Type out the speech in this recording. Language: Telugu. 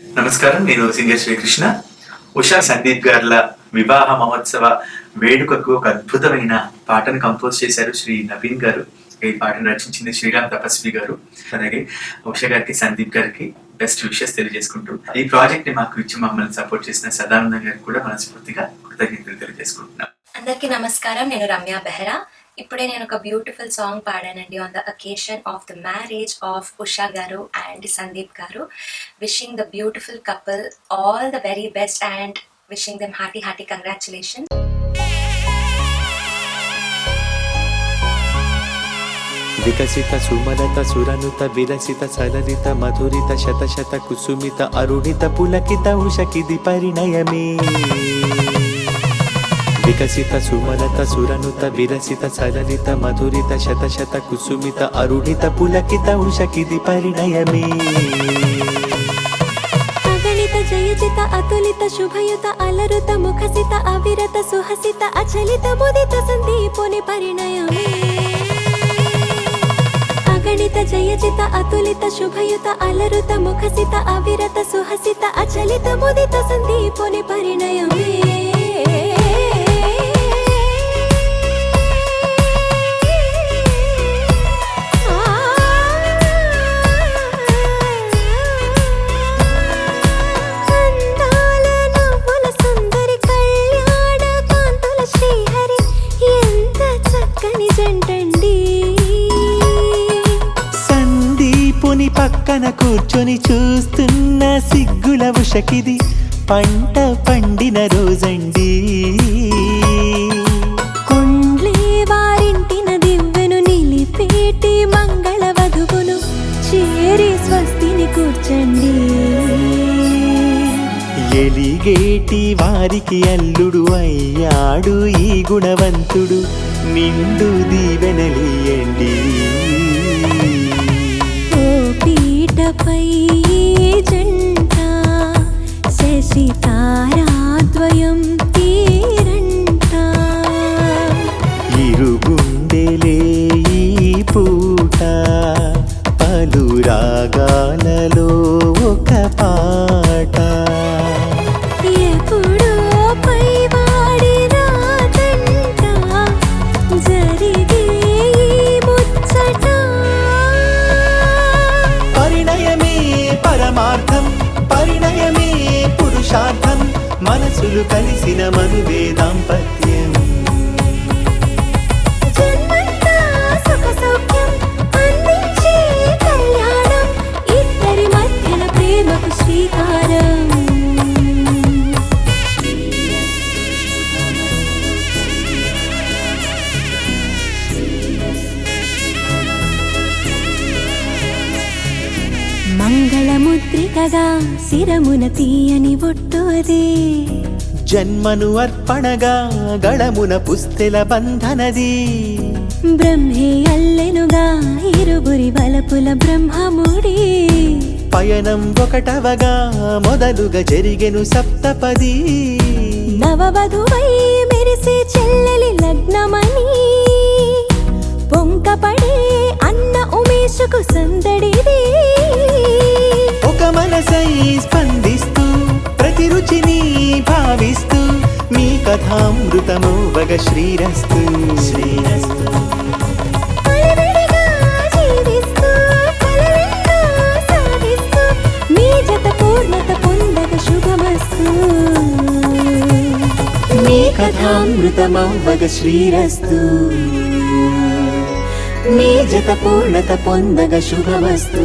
నమస్కారం, నేను సింగర్ శ్రీకృష్ణ. ఉషా సందీప్ గార్ల వివాహ మహోత్సవ వేడుకకు ఒక అద్భుతమైన పాటను కంపోజ్ చేశారు శ్రీ నవీన్ గారు. ఈ పాటను రచించింది శ్రీరామ్ తపస్వి గారు. అలాగే ఉషా గారికి, సందీప్ గారికి బెస్ట్ విషెస్ తెలియజేసుకుంటూ ఈ ప్రాజెక్ట్ ని మాకు ఇచ్చి మమ్మల్ని సపోర్ట్ చేసిన సదానంద గారికి కూడా మనస్ఫూర్తిగా కృతజ్ఞతలు తెలియజేసుకుంటున్నాం. అందరికీ నమస్కారం, నేను రమ్య బెహ్రా. ఇప్పుడే నేను ఒక బ్యూటిఫుల్ సాంగ్ పాడానండి on the occasion of the marriage of Usha garu and Sandeep garu. Wishing the beautiful couple all the very best and wishing them hearty congratulation. వికసిత సుమలత సురనుత విరసిత సలలిత మధురిత శత శత కుసుమిత అరుణిత పులకిత ఉషకిది పరిణయమే. వికసిత సుమలత సురనుత విరసిత సలలిత మధురిత శత శత కుసుమిత అరుణిత పులకిత ఉషకిది పరిణయమే. అగణిత జయజిత అతులిత శుభయుత అలరుత ముఖసిత అవిరత సుహసిత అచలిత ముదిత సందీపుని పరిణయమే. అగణిత జయజిత అతులిత శుభయుత అలరుత ముఖసిత అవిరత సుహసిత అచలిత ముదిత సందీపుని పరిణయమే. పక్కన కూర్చొని చూస్తున్న సిగ్గుల ఉషకిది పంట పండిన రోజండి. కొండ్లే వారింటిన దివ్వెను నిలిపేటి మంగళ వధువును చేరి స్వస్తిని కూర్చండి. ఎలిగేటి వారికి అల్లుడు అయ్యాడు ఈ గుణవంతుడు, నిండు దీవెనలియండి. పీఠపై జంట శశి తారాద్వయం తీరంట. ఇరుగుండెలే ఈ పూట పలు రాగాలలో ఒక పాట. ఎప్పుడో పైవాడి రాదంట జరిగే ఈ ముచ్చట. పరమార్థం పరిణయమే పురుషార్థం, మనసులు కలిసిన మనువే దాంపత్యం. జన్మంతా సుఖ సౌఖ్యం అందించే కళ్యాణం, ఇద్దరి మధ్యన ప్రేమకు శ్రీకారం. మంగళముద్రికగా శిరమున తీయని ఒట్టు అదే. జన్మను అర్పణగా గళమున పుస్తెల బంధనది. బ్రహ్మే అల్లెనుగా ఇరువురి వలపుల బ్రహ్మముడి. పయనం ఒకటవగా మొదలుగా జరిగెను సప్తపది. నవవధువై మెరిసే చెల్లెలి లగ్నమని పొంకపడే అన్న ఉమేషకు సందడిది. ఒక మనసై స్పందిస్తూ ప్రతి రుచిని భావిస్తూ మీ కథామృతము వగ శ్రీరస్తు. శ్రీరస్తు జీవిస్తూ కలలెన్నో సాధిస్తూ మీ జత పూర్ణత పొందగ శుభమస్తు. మీ కథామృతము వగ శ్రీరస్తు. మీ జత పూర్ణత పొందగ శుభమస్తు.